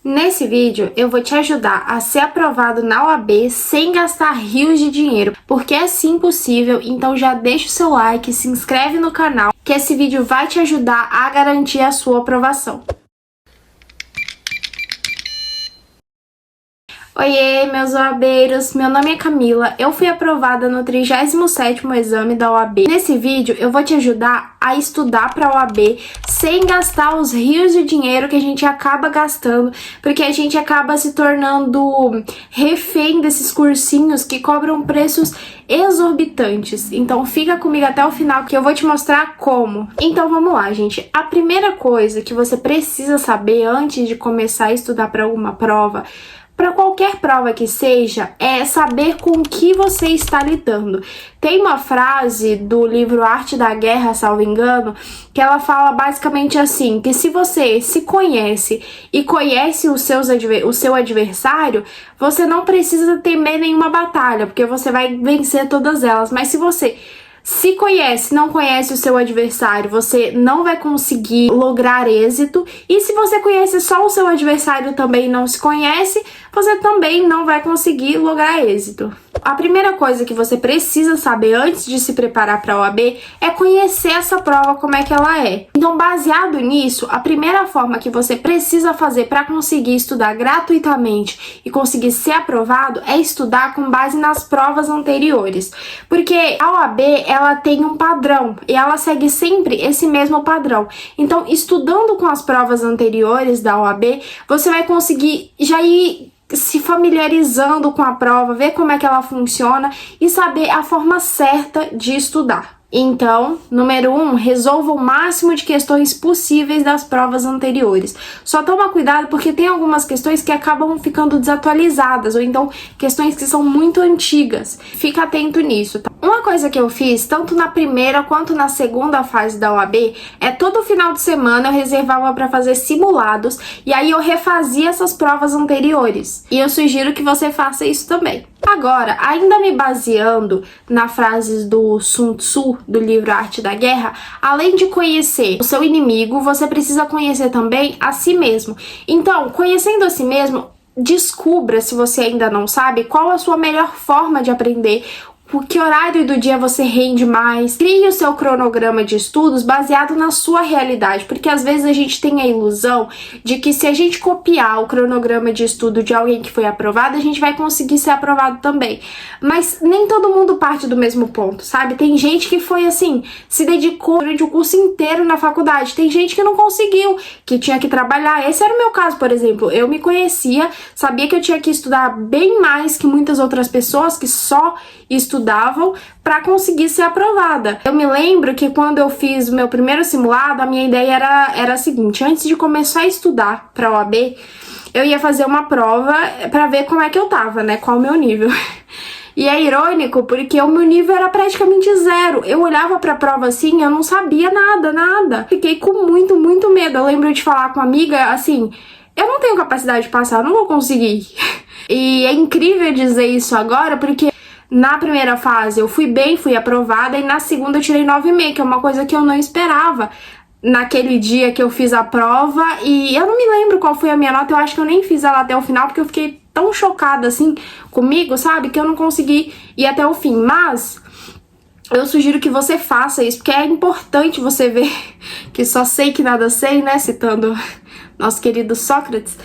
Nesse vídeo, eu vou te ajudar a ser aprovado na OAB sem gastar rios de dinheiro, porque é sim possível, então já deixa o seu like, se inscreve no canal, que esse vídeo vai te ajudar a garantir a sua aprovação. Oiê, meus OABeiros, meu nome é Camila, eu fui aprovada no 37º exame da OAB. Nesse vídeo eu vou te ajudar a estudar para a OAB sem gastar os rios de dinheiro que a gente acaba gastando, porque a gente acaba se tornando refém desses cursinhos que cobram preços exorbitantes. Então fica comigo até o final que eu vou te mostrar como. Então vamos lá, gente. A primeira coisa que você precisa saber antes de começar a estudar para alguma prova, para qualquer prova que seja, é saber com o que você está lidando. Tem uma frase do livro Arte da Guerra, salvo engano, que ela fala basicamente assim, que se você se conhece e conhece o seu adversário, você não precisa temer nenhuma batalha, porque você vai vencer todas elas. Mas se você se conhece, não conhece o seu adversário, você não vai conseguir lograr êxito. E se você conhece só o seu adversário e também não se conhece, você também não vai conseguir lograr êxito. A primeira coisa que você precisa saber antes de se preparar para a OAB é conhecer essa prova, como é que ela é. Então, baseado nisso, a primeira forma que você precisa fazer para conseguir estudar gratuitamente e conseguir ser aprovado é estudar com base nas provas anteriores. Porque a OAB, ela tem um padrão e ela segue sempre esse mesmo padrão. Então, estudando com as provas anteriores da OAB, você vai conseguir já ir se familiarizando com a prova, ver como é que ela funciona e saber a forma certa de estudar. Então, número 1, resolva o máximo de questões possíveis das provas anteriores. Só toma cuidado porque tem algumas questões que acabam ficando desatualizadas, ou então questões que são muito antigas. Fica atento nisso, tá? Uma coisa que eu fiz, tanto na primeira quanto na segunda fase da OAB, é todo final de semana eu reservava para fazer simulados, e aí eu refazia essas provas anteriores. E eu sugiro que você faça isso também. Agora, ainda me baseando nas frases do Sun Tzu, do livro Arte da Guerra, além de conhecer o seu inimigo, você precisa conhecer também a si mesmo. Então, conhecendo a si mesmo, descubra, se você ainda não sabe, qual a sua melhor forma de aprender, que horário do dia você rende mais. Crie o seu cronograma de estudos baseado na sua realidade, porque às vezes a gente tem a ilusão de que se a gente copiar o cronograma de estudo de alguém que foi aprovado, a gente vai conseguir ser aprovado também. Mas nem todo mundo parte do mesmo ponto, sabe? Tem gente que foi assim, se dedicou durante o curso inteiro na faculdade. Tem gente que não conseguiu, que tinha que trabalhar. Esse era o meu caso, por exemplo. Eu me conhecia, sabia que eu tinha que estudar bem mais que muitas outras pessoas que só estudavam para conseguir ser aprovada. Eu me lembro que quando eu fiz o meu primeiro simulado, a minha ideia era a seguinte: antes de começar a estudar para a OAB, eu ia fazer uma prova para ver como é que eu tava, né? Qual o meu nível. E é irônico porque o meu nível era praticamente zero. Eu olhava pra prova assim, eu não sabia nada. Fiquei com muito medo. Eu lembro de falar com uma amiga assim: eu não tenho capacidade de passar, eu não vou conseguir. E é incrível dizer isso agora, porque na primeira fase eu fui bem, fui aprovada, e na segunda eu tirei 9,5, que é uma coisa que eu não esperava naquele dia que eu fiz a prova. E eu não me lembro qual foi a minha nota, eu acho que eu nem fiz ela até o final, porque eu fiquei tão chocada assim comigo, sabe, que eu não consegui ir até o fim. Mas eu sugiro que você faça isso, porque é importante você ver que só sei que nada sei, né, citando nosso querido Sócrates.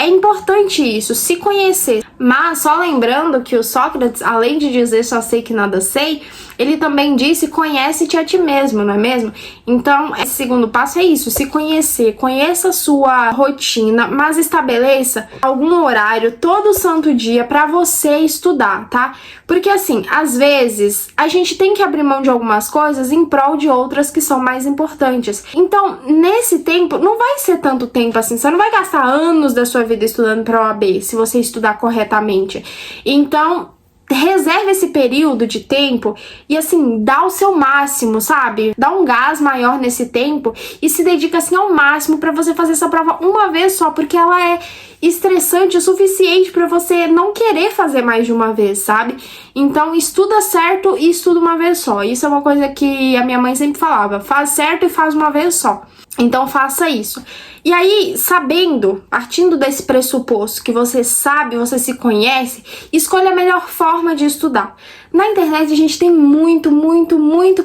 É importante isso, se conhecer. Mas só lembrando que o Sócrates, além de dizer só sei que nada sei, ele também disse conhece-te a ti mesmo, não é mesmo? Então, esse segundo passo é isso, se conhecer. Conheça a sua rotina, mas estabeleça algum horário todo santo dia pra você estudar, tá? Porque assim, às vezes, a gente tem que abrir mão de algumas coisas em prol de outras que são mais importantes. Então, nesse tempo, não vai ser tanto tempo assim, você não vai gastar anos da sua vida estudando para a OAB, se você estudar corretamente. Então, reserve esse período de tempo e assim, dá o seu máximo, sabe? Dá um gás maior nesse tempo e se dedica assim ao máximo para você fazer essa prova uma vez só, porque ela é estressante o suficiente para você não querer fazer mais de uma vez, sabe? Então estuda certo e estuda uma vez só. Isso é uma coisa que a minha mãe sempre falava: faz certo e faz uma vez só. Então faça isso. E aí, sabendo, partindo desse pressuposto que você sabe, você se conhece, escolha a melhor forma de estudar. Na internet a gente tem muito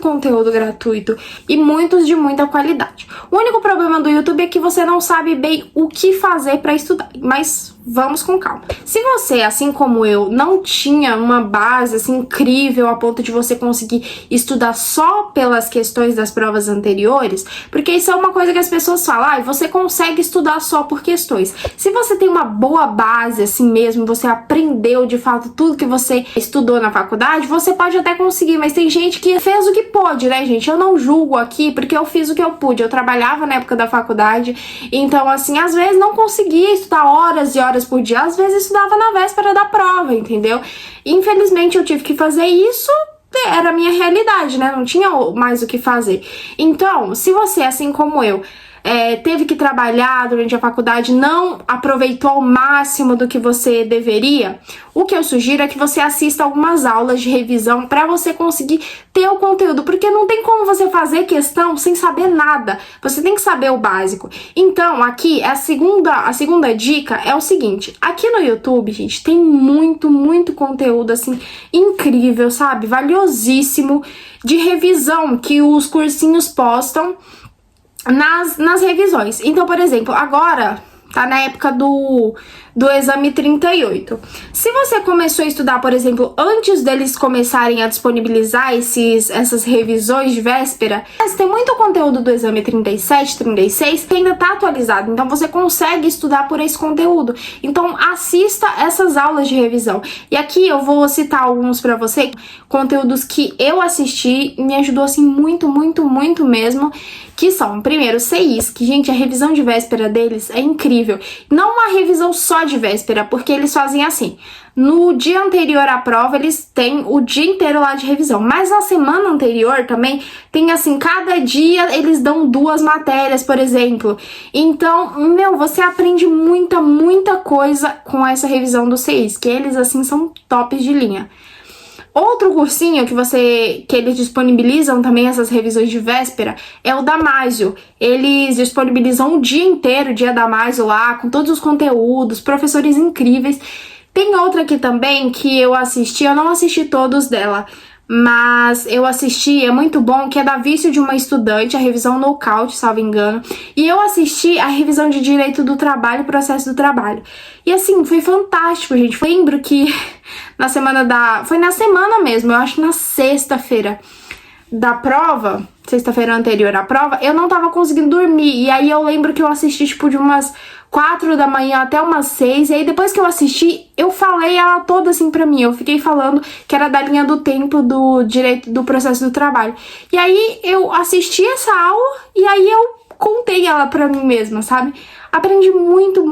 conteúdo gratuito e muitos de muita qualidade. O único problema do YouTube é que você não sabe bem o que fazer para estudar, mas vamos com calma. Se você, assim como eu, não tinha uma base assim incrível a ponto de você conseguir estudar só pelas questões das provas anteriores, porque isso é uma coisa que as pessoas falam, você consegue estudar só por questões. Se você tem uma boa base assim mesmo, você aprendeu de fato tudo que você estudou na faculdade, você pode até conseguir, mas tem gente que fez o que pôde, né, gente? Eu não julgo aqui, porque eu fiz o que eu pude. Eu trabalhava na época da faculdade, então, assim, às vezes não conseguia estudar horas e horas por dia, às vezes estudava na véspera da prova, entendeu? Infelizmente, eu tive que fazer isso, era a minha realidade, né? Não tinha mais o que fazer. Então, se você, assim como eu, teve que trabalhar durante a faculdade, não aproveitou ao máximo do que você deveria, o que eu sugiro é que você assista algumas aulas de revisão para você conseguir ter o conteúdo, porque não tem como você fazer questão sem saber nada, você tem que saber o básico. Então, aqui, a segunda dica é o seguinte, aqui no YouTube, gente, tem muito conteúdo, assim, incrível, sabe? Valiosíssimo, de revisão que os cursinhos postam nas revisões. Então, por exemplo, agora tá na época do exame 38. Se você começou a estudar, por exemplo, antes deles começarem a disponibilizar essas revisões de véspera, tem muito conteúdo do exame 37, 36 que ainda tá atualizado, então você consegue estudar por esse conteúdo. Então assista essas aulas de revisão. E aqui eu vou citar alguns pra você, conteúdos que eu assisti e me ajudou assim muito mesmo, que são, primeiro, CIs, que, gente, a revisão de véspera deles é incrível. Não uma revisão só de véspera, porque eles fazem assim, no dia anterior à prova, eles têm o dia inteiro lá de revisão, mas na semana anterior também tem assim, cada dia eles dão 2 matérias, por exemplo. Então, você aprende muita coisa com essa revisão do CIs, que eles, assim, são tops de linha. Outro cursinho que eles disponibilizam também essas revisões de véspera é o Damásio. Eles disponibilizam o dia inteiro, o dia Damásio lá, com todos os conteúdos, professores incríveis. Tem outra aqui também que eu assisti, eu não assisti todos dela, mas eu assisti, é muito bom, que é da Vício de uma Estudante, a revisão Knockout, salvo engano. E eu assisti a revisão de Direito do Trabalho, Processo do Trabalho. E assim, foi fantástico, gente. Eu lembro que foi na semana mesmo, eu acho na sexta-feira da prova, sexta-feira anterior à prova, eu não tava conseguindo dormir. E aí eu lembro que eu assisti, tipo, de umas 4 da manhã até umas 6, e aí depois que eu assisti, eu falei ela toda assim pra mim, eu fiquei falando que era da linha do tempo do direito do processo do trabalho. E aí eu assisti essa aula, e aí eu contei ela pra mim mesma, sabe? Aprendi muito.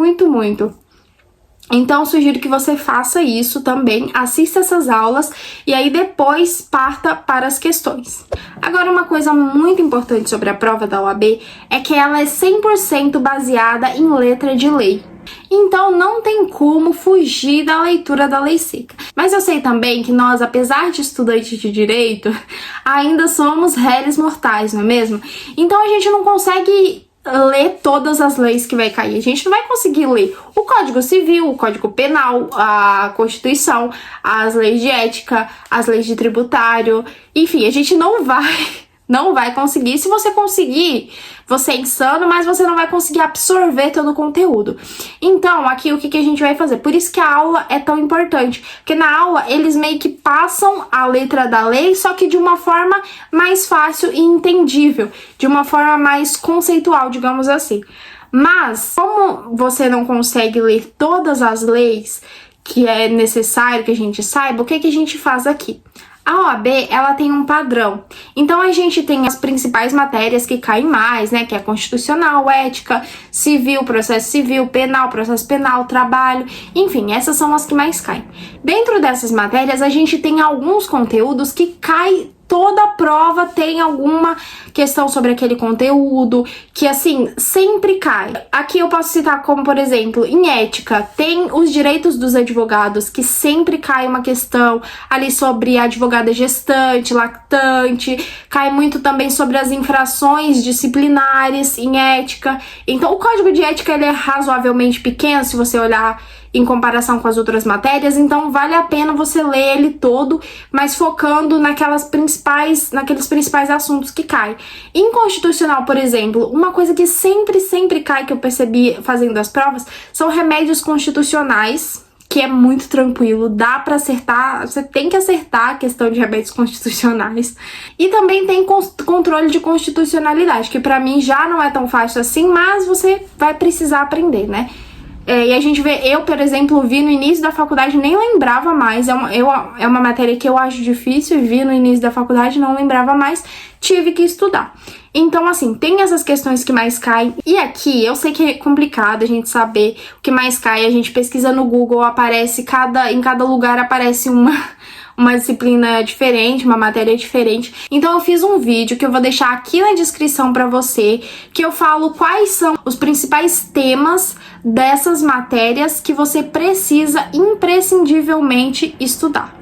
Então, eu sugiro que você faça isso também, assista essas aulas e aí depois parta para as questões. Agora, uma coisa muito importante sobre a prova da OAB é que ela é 100% baseada em letra de lei. Então, não tem como fugir da leitura da lei seca. Mas eu sei também que nós, apesar de estudantes de direito, ainda somos réis mortais, não é mesmo? Então, a gente não consegue ler todas as leis que vai cair. A gente não vai conseguir ler o Código Civil, o Código Penal, a Constituição, as leis de ética, as leis de tributário, enfim, a gente não vai conseguir. Se você conseguir, você é insano, mas você não vai conseguir absorver todo o conteúdo. Então, aqui o que a gente vai fazer? Por isso que a aula é tão importante, porque na aula eles meio que passam a letra da lei, só que de uma forma mais fácil e entendível, de uma forma mais conceitual, digamos assim. Mas, como você não consegue ler todas as leis que é necessário que a gente saiba, o que a gente faz aqui? A OAB, ela tem um padrão. Então, a gente tem as principais matérias que caem mais, né? Que é constitucional, ética, civil, processo civil, penal, processo penal, trabalho. Enfim, essas são as que mais caem. Dentro dessas matérias, a gente tem alguns conteúdos que caem toda prova tem alguma questão sobre aquele conteúdo, que assim, sempre cai. Aqui eu posso citar como, por exemplo, em ética, tem os direitos dos advogados, que sempre cai uma questão ali sobre advogada gestante, lactante, cai muito também sobre as infrações disciplinares em ética. Então o código de ética ele é razoavelmente pequeno, se você olhar em comparação com as outras matérias, então vale a pena você ler ele todo, mas focando naqueles principais assuntos que caem. Em constitucional, por exemplo, uma coisa que sempre cai, que eu percebi fazendo as provas, são remédios constitucionais, que é muito tranquilo, dá pra acertar, você tem que acertar a questão de remédios constitucionais. E também tem controle de constitucionalidade, que pra mim já não é tão fácil assim, mas você vai precisar aprender, né? E a gente vê, eu, por exemplo, vi no início da faculdade, nem lembrava mais, é uma matéria que eu acho difícil, vi no início da faculdade, não lembrava mais, tive que estudar. Então, assim, tem essas questões que mais caem, e aqui, eu sei que é complicado a gente saber o que mais cai, a gente pesquisa no Google, aparece, em cada lugar aparece uma disciplina diferente, uma matéria diferente. Então eu fiz um vídeo que eu vou deixar aqui na descrição pra você, que eu falo quais são os principais temas dessas matérias que você precisa imprescindivelmente estudar.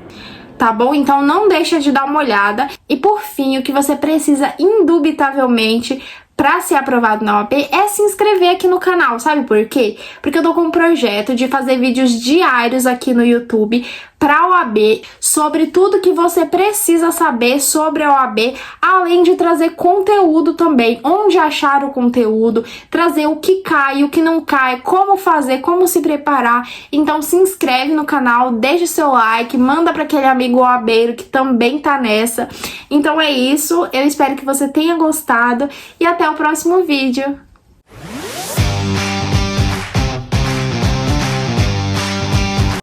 Tá bom? Então não deixa de dar uma olhada. E por fim, o que você precisa indubitavelmente pra ser aprovado na OAB é se inscrever aqui no canal, sabe por quê? Porque eu tô com um projeto de fazer vídeos diários aqui no YouTube pra OAB, sobre tudo que você precisa saber sobre a OAB, além de trazer conteúdo também, onde achar o conteúdo, trazer o que cai, o que não cai, como fazer, como se preparar. Então se inscreve no canal, deixa o seu like, manda pra aquele amigo OABeiro que também tá nessa. Então é isso, eu espero que você tenha gostado e até o próximo vídeo.